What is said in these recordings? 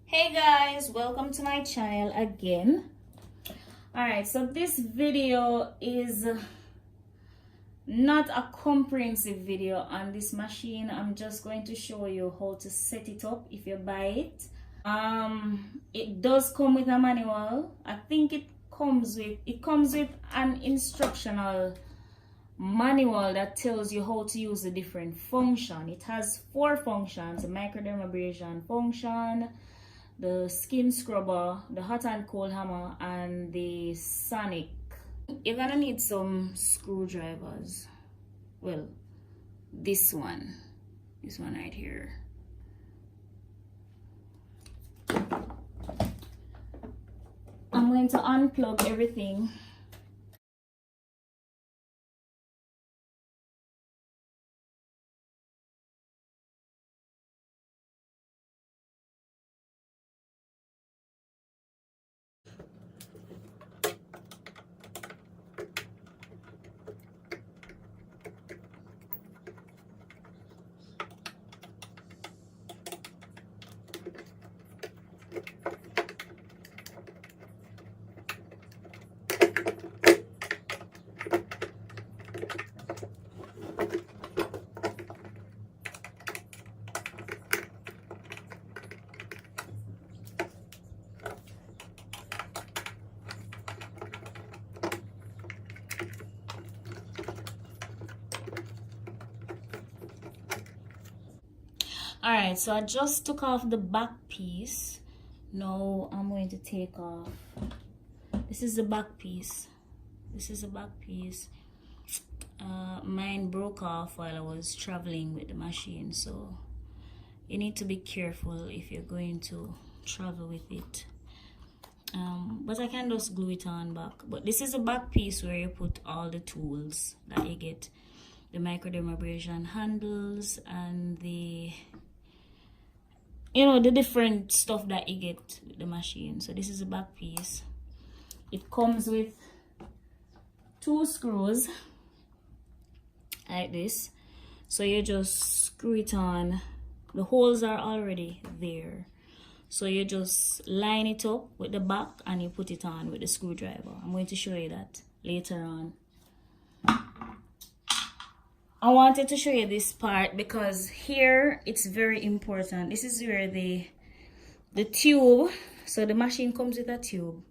Hey guys, welcome to my channel again. Alright, so this video is not a comprehensive video on this machine. I'm just going to show you how to set it up if you buy it. It does come with a manual. I think it comes with an instructional manual that tells you how to use the different function. It has 4 functions: the microdermabrasion function, the skin scrubber, the hot and cold hammer, and the sonic. You're gonna need some screwdrivers. Well, this one right here. I'm going to unplug everything. Alright, so I just took off the back piece. Now I'm going to take off. This is the back piece. Mine broke off while I was traveling with the machine, so you need to be careful if you're going to travel with it. But I can just glue it on back. But this is the back piece where you put all the tools that you get: the microdermabrasion handles and the different stuff that you get with the machine. So this is the back piece. It comes with 2 screws like this, so you just screw it on. The holes are already there, so you just line it up with the back and you put it on with the screwdriver. I'm going to show you that later on. I wanted to show you this part because here it's very important. This is where the tube, so the machine comes with a tube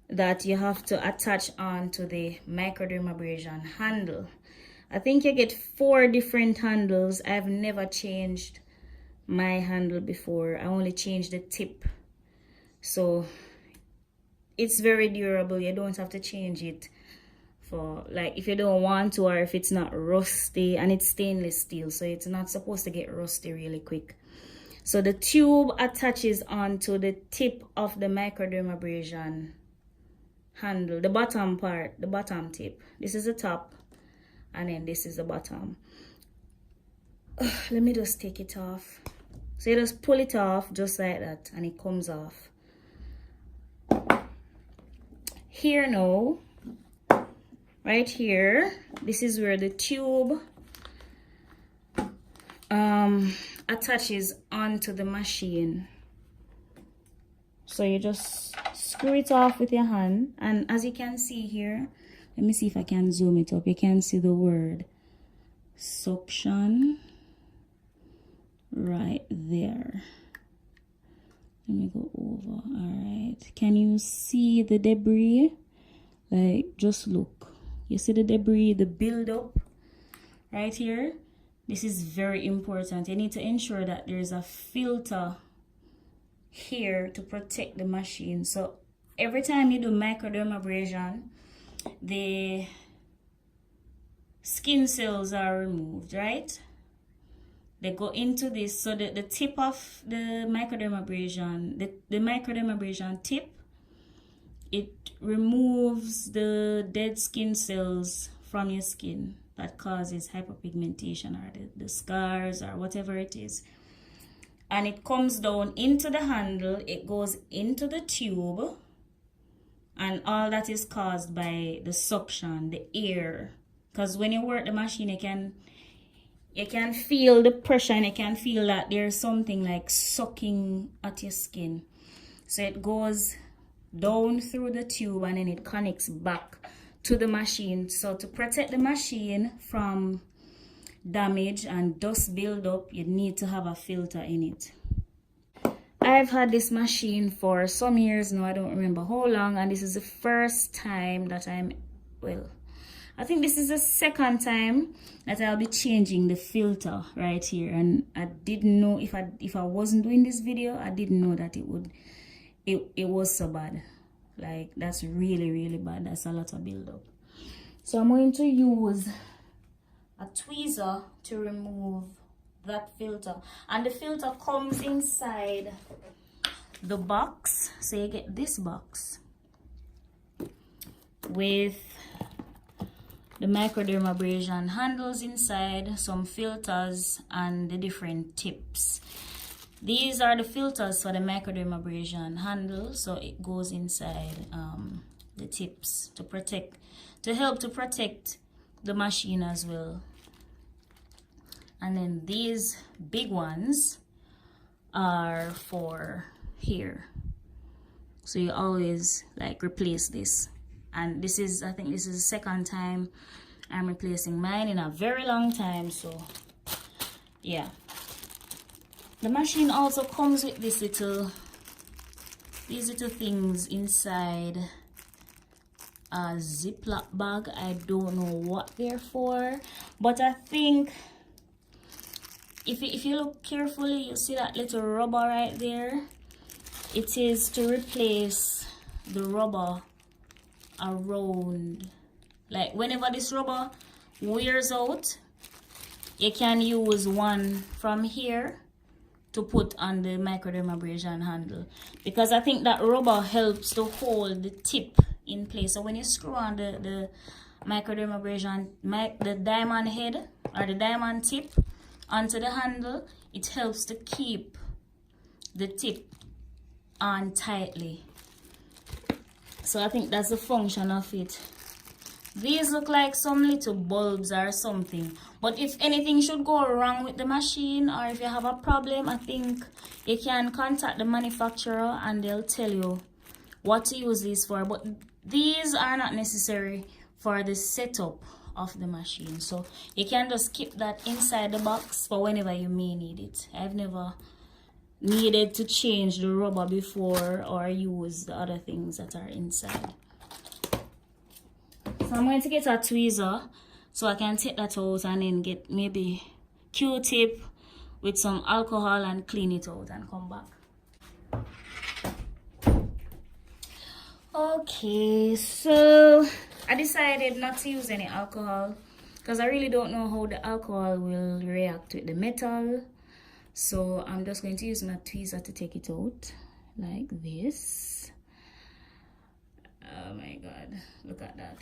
that you have to attach on to the microdermabrasion handle. I think you get 4 different handles. I've never changed my handle before. I only changed the tip. So it's very durable. You don't have to change it for, like, if you don't want to, or if it's not rusty, and it's stainless steel, so it's not supposed to get rusty really quick. So the tube attaches onto the tip of the microdermabrasion handle, the bottom part, the bottom tip. This is the top, and then this is the bottom. Let me just take it off. So you just pull it off just like that, and it comes off. Here now, right here, this is where the tube attaches onto the machine. So you just screw it off with your hand, and as you can see here, let me see if I can zoom it up. You can see the word suction right there. Let me go over. All right, can you see the debris? Like, just look. You see the debris, the buildup right here? This is very important. You need to ensure that there's a filter here to protect the machine. So every time you do microdermabrasion, the skin cells are removed, right? They go into this, so that the tip of the microdermabrasion, the microdermabrasion tip, it removes the dead skin cells from your skin that causes hyperpigmentation or the scars or whatever it is. And it comes down into the handle, it goes into the tube, and all that is caused by the suction, the air. Because when you work the machine, you can feel the pressure and you can feel that there's something like sucking at your skin. So it goes down through the tube and then it connects back to the machine. So to protect the machine from damage and dust buildup, you need to have a filter in it. I've had this machine for some years now, I don't remember how long, and this is the first time that I think this is the second time that I'll be changing the filter right here. And I didn't know, if I wasn't doing this video, I didn't know that it was so bad. Like, that's really, really bad. That's a lot of buildup. So I'm going to use a tweezer to remove that filter, and the filter comes inside the box. So you get this box with the microdermabrasion handles inside, some filters, and the different tips. These are the filters for the microdermabrasion handle, so it goes inside the tips to help to protect the machine as well. And then these big ones are for here, so you always like replace this. And this is, I think this is the second time I'm replacing mine in a very long time. So yeah, the machine also comes with these little things inside a Ziploc bag. I don't know what they're for, but I think if you look carefully, you see that little rubber right there. It is to replace the rubber around, like whenever this rubber wears out, you can use one from here to put on the microdermabrasion handle, because I think that rubber helps to hold the tip in place. So when you screw on the microdermabrasion, the diamond head or the diamond tip onto the handle, it helps to keep the tip on tightly. So I think that's the function of it. These look like some little bulbs or something, but if anything should go wrong with the machine, or if you have a problem, I think you can contact the manufacturer and they'll tell you what to use these for. But these are not necessary for the setup of the machine, so you can just keep that inside the box for whenever you may need it. I've never needed to change the rubber before or use the other things that are inside. So I'm going to get a tweezer so I can take that out and then get maybe Q-tip with some alcohol and clean it out and come back. Okay, so I decided not to use any alcohol because I really don't know how the alcohol will react with the metal. So I'm just going to use my tweezer to take it out like this. Oh my god, look at that.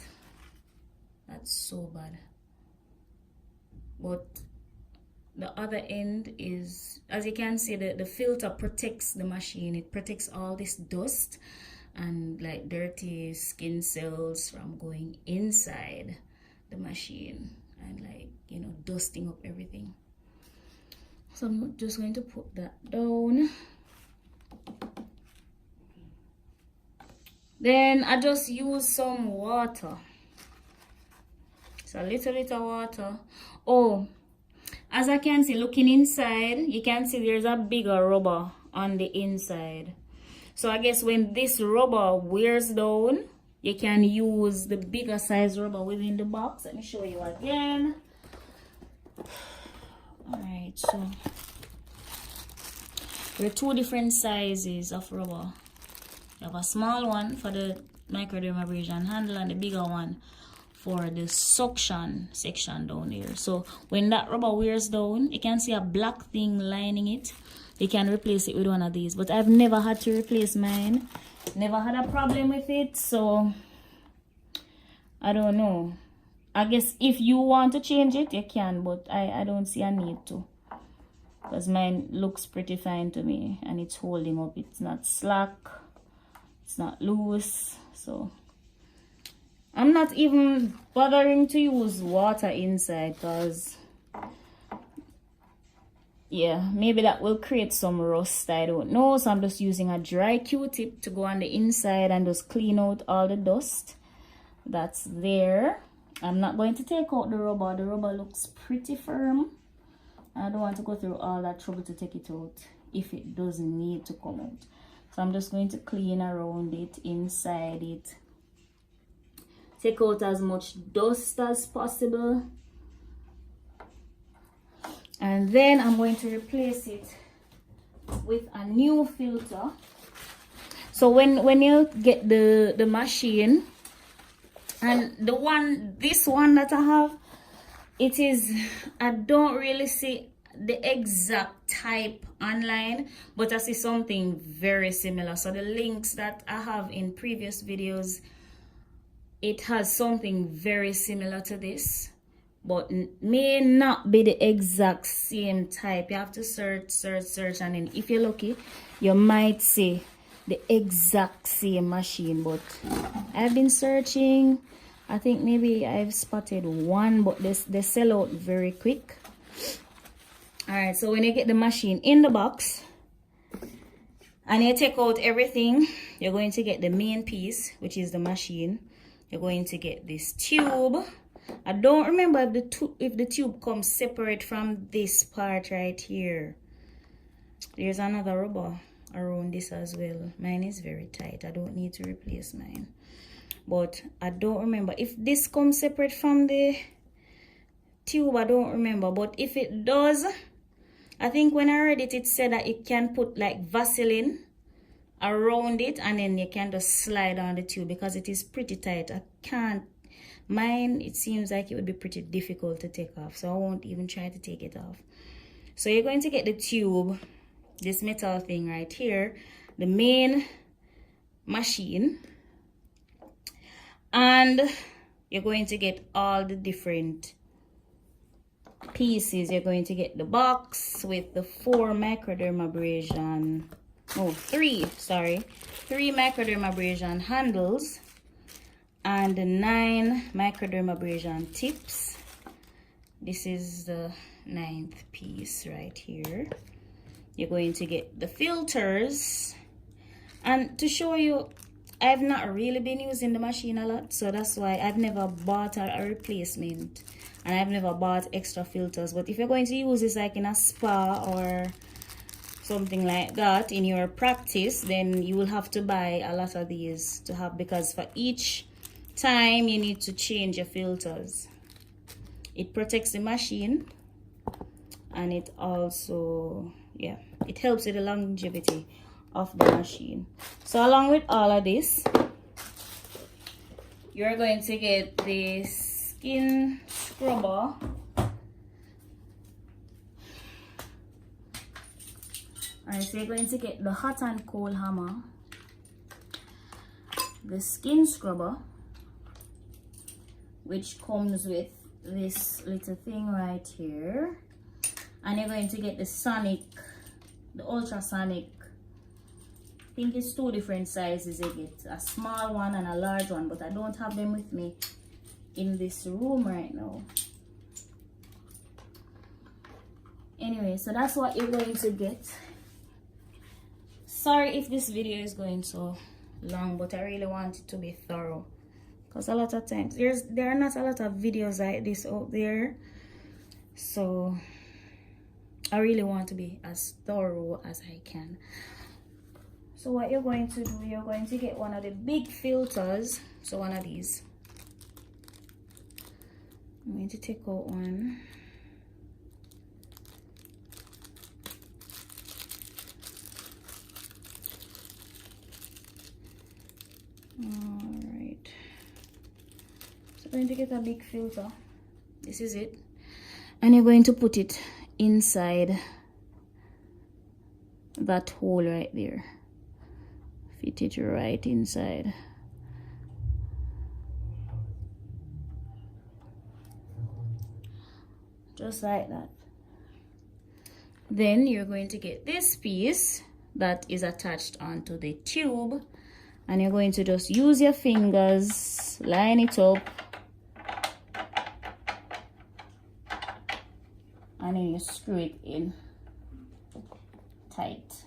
That's so bad. But the other end is, as you can see, the filter protects the machine. It protects all this dust and like dirty skin cells from going inside the machine and, like, you know, dusting up everything. So I'm just going to put that down. Then I just use some water. So a little water. Oh, as I can see, looking inside, you can see there's a bigger rubber on the inside. So I guess when this rubber wears down, you can use the bigger size rubber within the box. Let me show you again. Alright, so there are two different sizes of rubber. You have a small one for the microdermabrasion handle and the bigger one for the suction section down here. So when that rubber wears down, you can see a black thing lining it. You can replace it with one of these, but I've never had to replace mine. Never had a problem with it, so I don't know. I guess if you want to change it, you can, but I don't see a need to, because mine looks pretty fine to me and it's holding up. It's not slack, it's not loose, so I'm not even bothering to use water inside because yeah, maybe that will create some rust, I don't know. So I'm just using a dry Q-tip to go on the inside and just clean out all the dust that's there. I'm not going to take out the rubber. The rubber looks pretty firm. I don't want to go through all that trouble to take it out if it doesn't need to come out. So I'm just going to clean around it, inside it. Take out as much dust as possible. And then I'm going to replace it with a new filter. So when you get the machine, and this one that I have, it is, I don't really see the exact type online, but I see something very similar. So the links that I have in previous videos, it has something very similar to this, but may not be the exact same type. You have to search, and then if you're lucky, you might see the exact same machine. But I've been searching. I think maybe I've spotted one, but they sell out very quick. All right, so when you get the machine in the box and you take out everything, you're going to get the main piece, which is the machine. You're going to get this tube. I don't remember if the tube comes separate from this part right here. There's another rubber around this as well. Mine is very tight. I don't need to replace mine. But I don't remember if this comes separate from the tube. I don't remember. But if it does, I think when I read it, it said that it can put like Vaseline around it and then you can just slide on the tube because it is pretty tight. I can't. Mine, it seems like it would be pretty difficult to take off. So I won't even try to take it off. So you're going to get the tube, this metal thing right here, the main machine. And you're going to get all the different pieces. You're going to get the box with the 3 microdermabrasion handles and the 9 microdermabrasion tips. This is the 9th piece right here. You're going to get the filters, and to show you, I've not really been using the machine a lot, so that's why I've never bought a replacement, and I've never bought extra filters. But if you're going to use this like in a spa or something like that in your practice, then you will have to buy a lot of these to have, because for each time you need to change your filters. It protects the machine, and it also, yeah, it helps with the longevity of the machine. So along with all of this, you're going to get the skin scrubber. Alright, so you're going to get the hot and cold hammer, the skin scrubber, which comes with this little thing right here, and you're going to get the sonic, the ultrasonic. I think it's 2 different sizes. You get a small one and a large one, but I don't have them with me in this room right now. Anyway, so that's what you're going to get. Sorry if this video is going so long, but I really want it to be thorough, because a lot of times there are not a lot of videos like this out there, so I really want to be as thorough as I can. So what you're going to do, you're going to get one of the big filters. So one of these. I'm going to take out one. Alright. So I'm going to get a big filter. This is it. And you're going to put it inside that hole right there. Fit it right inside. Just like that. Then you're going to get this piece that is attached onto the tube, and you're going to just use your fingers, line it up, and then you screw it in tight.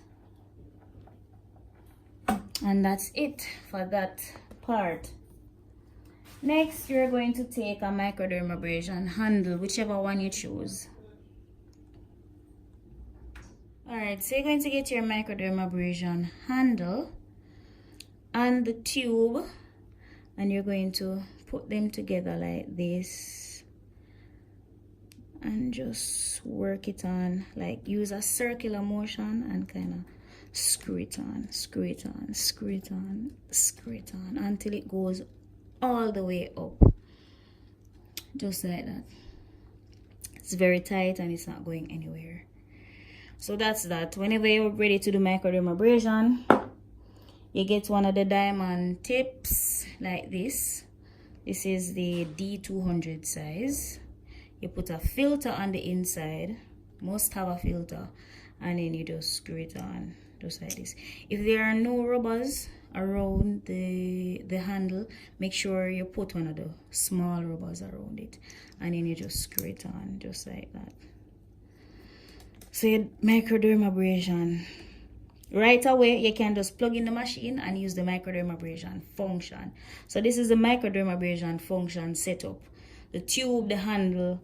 And that's it for that part. Next, you're going to take a microdermabrasion handle, whichever one you choose. Alright, so you're going to get your microdermabrasion handle and the tube, and you're going to put them together like this and just work it on, like use a circular motion and kind of screw it on, screw it on, screw it on, screw it on until it goes all the way up, just like that. It's very tight and it's not going anywhere. So that's that. Whenever you're ready to do microdermabrasion, you get one of the diamond tips like this. This is the D200 size. You put a filter on the inside, must have a filter, and then you just screw it on just like this. If there are no rubbers around the handle, make sure you put one of the small rubbers around it, and then you just screw it on just like that. So your microdermabrasion, right away you can just plug in the machine and use the microdermabrasion function. So this is the microdermabrasion function setup: the tube, the handle,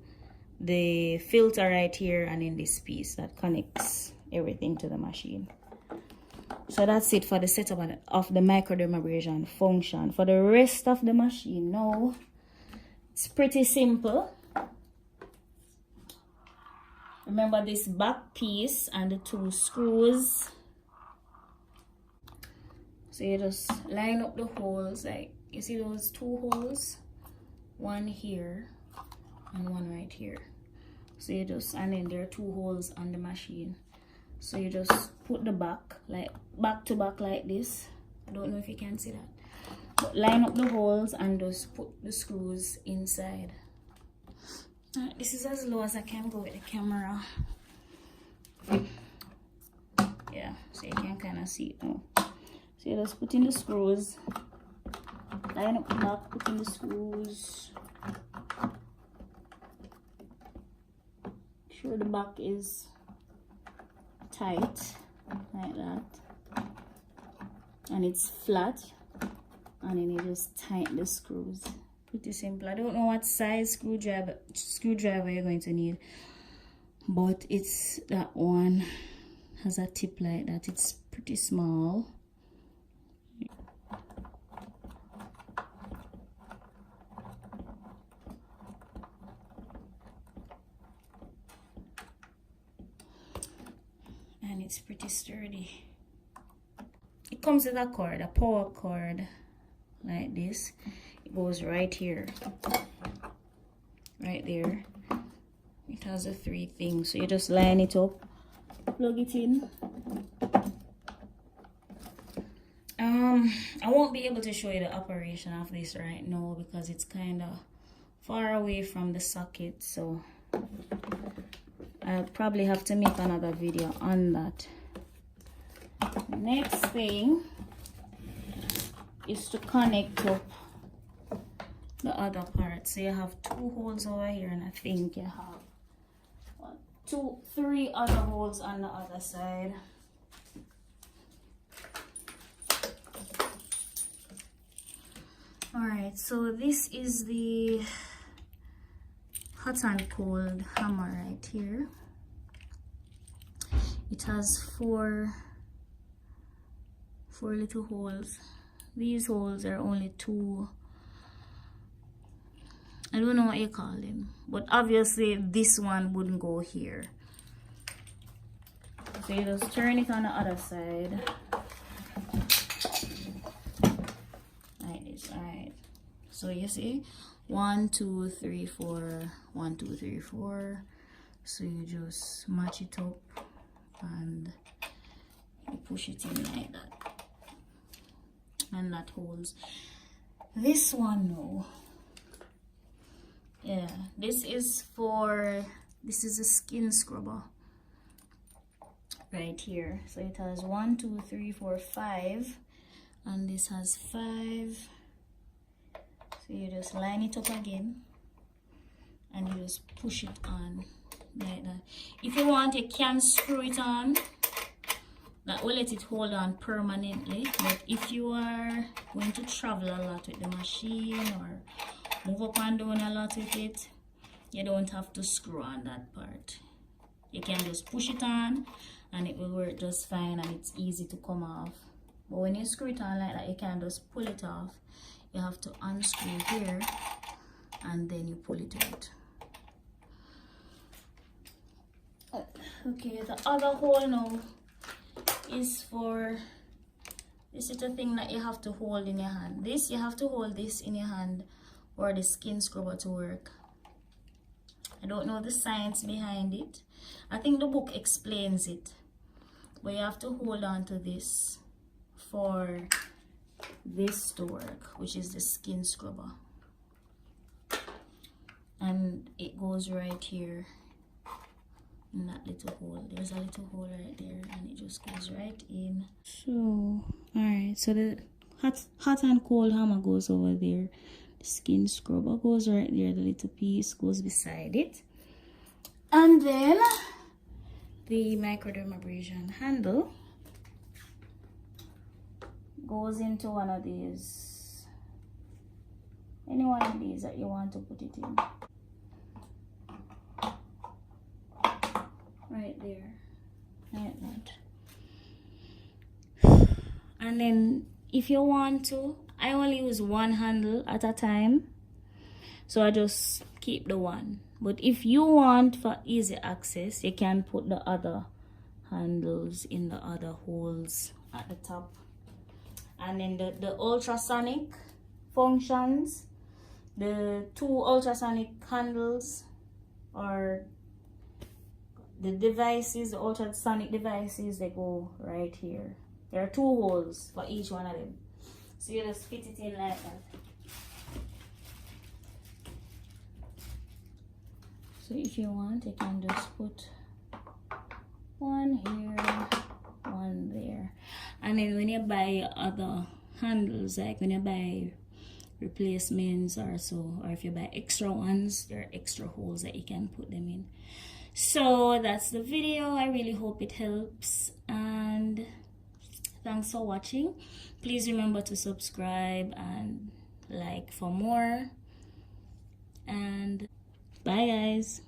the filter right here, and then this piece that connects everything to the machine. So that's it for the setup of the microdermabrasion function. For the rest of the machine now, it's pretty simple. Remember this back piece and the two screws. So you just line up the holes, like you see those two holes, one here and one right here. So you just, and then there are two holes on the machine. So you just put the back, like back to back like this. I don't know if you can see that. But line up the holes and just put the screws inside. This is as low as I can go with the camera. Yeah, so you can kind of see it now. So you just put in the screws, line up the back, put in the screws. Sure the back is tight like that, and it's flat, and then you just tighten the screws. Pretty simple. I don't know what size screwdriver you're going to need, but it's that one has a tip like that. It's pretty small. And it's pretty sturdy. It comes with a cord, a power cord like this. It goes right here, right there. It has the three things, so you just line it up, plug it in. I won't be able to show you the operation of this right now because it's kind of far away from the socket, so I'll probably have to make another video on that. Next thing is to connect up the other part. So you have two holes over here, and I think you have 3 other holes on the other side. Alright, so this is the hot and cold hammer right here. It has four little holes. These holes are only 2. I don't know what you call them, but obviously this one wouldn't go here. So you just turn it on the other side like this. Alright, so you see 1 2 3 4, 1 2 3 4. So you just match it up and you push it in like that, and that holds this one now. Yeah, this is a skin scrubber right here. So it has 1 2 3 4 5, and this has 5. So you just line it up again and you just push it on like that. If you want, you can screw it on, that will let it hold on permanently. But if you are going to travel a lot with the machine or move up and down a lot with it, you don't have to screw on that part. You can just push it on and it will work just fine, and it's easy to come off. But when you screw it on like that, you can just pull it off. You have to unscrew here and then you pull it out. Okay, the other hole now is for this little thing that you have to hold in your hand. This, you have to hold this in your hand for the skin scrubber to work. I don't know the science behind it. I think the book explains it. But you have to hold on to this for this to work, which is the skin scrubber. And it goes right here in that little hole. There's a little hole right there and it just goes right in. So, alright, so the hot and cold hammer goes over there. The skin scrubber goes right there. The little piece goes beside it. And then the microdermabrasion handle goes into one of these, any one of these that you want to put it in. Right there, like that. And then if you want to, I only use one handle at a time, so I just keep the one. But if you want for easy access, you can put the other handles in the other holes at the top. And then the ultrasonic functions, the two ultrasonic handles, or the devices, the ultrasonic devices, they go right here. There are two holes for each one of them. So you just fit it in like that. So if you want, you can just put one here, one there. And then when you buy other handles, like when you buy replacements or so, or if you buy extra ones, there are extra holes that you can put them in. So that's the video. I really hope it helps, and thanks for watching. Please remember to subscribe and like for more, and bye guys.